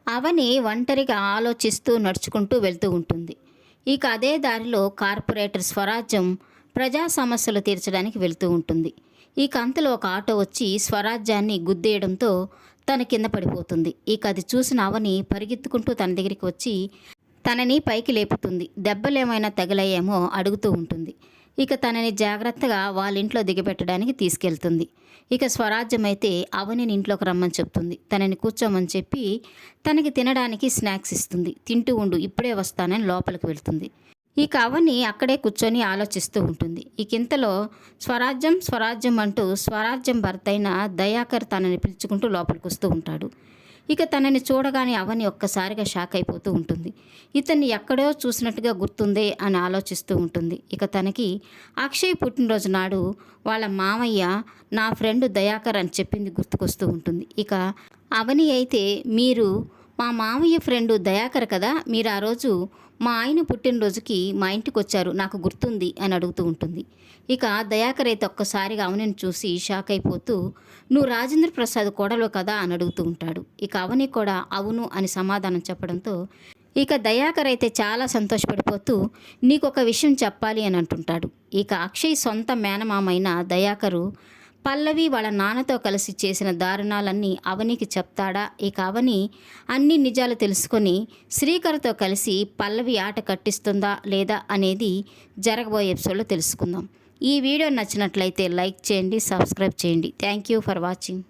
అవని ఒంటరిగా ఆలోచిస్తూ నడుచుకుంటూ వెళ్తూ ఉంటుంది. ఇక అదే దారిలో కార్పొరేటర్ స్వరాజ్యం ప్రజా సమస్యలు తీర్చడానికి వెళ్తూ ఉంటుంది. ఇక అంతలో ఒక ఆటో వచ్చి స్వరాజ్యాన్ని గుద్దేయడంతో తన కింద పడిపోతుంది. ఇక అది చూసిన అవని పరిగెత్తుకుంటూ తన దగ్గరికి వచ్చి తనని పైకి లేపుతుంది. దెబ్బలేమైనా తగిలాయేమో అడుగుతూ ఉంటుంది. ఇక తనని జాగ్రత్తగా వాళ్ళ ఇంట్లో దిగబెట్టడానికి తీసుకెళ్తుంది. ఇక స్వరాజ్యం అయితే అవనిని ఇంట్లోకి రమ్మని చెప్తుంది. తనని కూర్చోమని చెప్పి తనకి తినడానికి స్నాక్స్ ఇస్తుంది. తింటూ ఉండు, ఇప్పుడే వస్తానని లోపలికి వెళ్తుంది. ఇక అవని అక్కడే కూర్చొని ఆలోచిస్తూ ఉంటుంది. ఇక ఇంతలో స్వరాజ్యం స్వరాజ్యం అంటూ స్వరాజ్యం భర్త అయిన దయాకర్ తనని పిలుచుకుంటూ లోపలికి వస్తూ ఉంటాడు. ఇక తనని చూడగానే అవని ఒక్కసారిగా షాక్ అయిపోతూ ఉంటుంది. ఇతన్ని ఎక్కడో చూసినట్టుగా గుర్తుందే అని ఆలోచిస్తూ ఉంటుంది. ఇక తనకి అక్షయ్ పుట్టినరోజు నాడు వాళ్ళ మామయ్య నా ఫ్రెండ్ దయాకర్ అని చెప్పింది గుర్తుకొస్తూ ఉంటుంది. ఇక అవని అయితే మీరు మా మామయ్య ఫ్రెండు దయాకర్ కదా, మీరు ఆ రోజు మా ఆయన పుట్టినరోజుకి మా ఇంటికి వచ్చారు, నాకు గుర్తుంది అని అడుగుతూ ఉంటుంది. ఇక దయాకర్ అయితే ఒక్కసారిగా అవనిని చూసి షాక్ అయిపోతూ నువ్వు రాజేంద్ర ప్రసాద్ కోడలు కదా అని అడుగుతూ ఉంటాడు. ఇక అవని కూడా అవును అని సమాధానం చెప్పడంతో ఇక దయాకర్ అయితే చాలా సంతోషపడిపోతూ నీకు ఒక విషయం చెప్పాలి అని అంటుంటాడు. ఇక అక్షయ్ సొంత మేనమామైన దయాకరు పల్లవి వాళ్ళ నాన్నతో కలిసి చేసిన దారుణాలన్నీ అవనికి చెప్తాడా? ఇక అవని అన్ని నిజాలు తెలుసుకొని శ్రీకర్తో కలిసి పల్లవి ఆట కట్టిస్తుందా లేదా అనేది జరగబోయే ఎపిసోడ్లో తెలుసుకుందాం. ఈ వీడియో నచ్చినట్లయితే లైక్ చేయండి, సబ్స్క్రైబ్ చేయండి. Thank you for watching.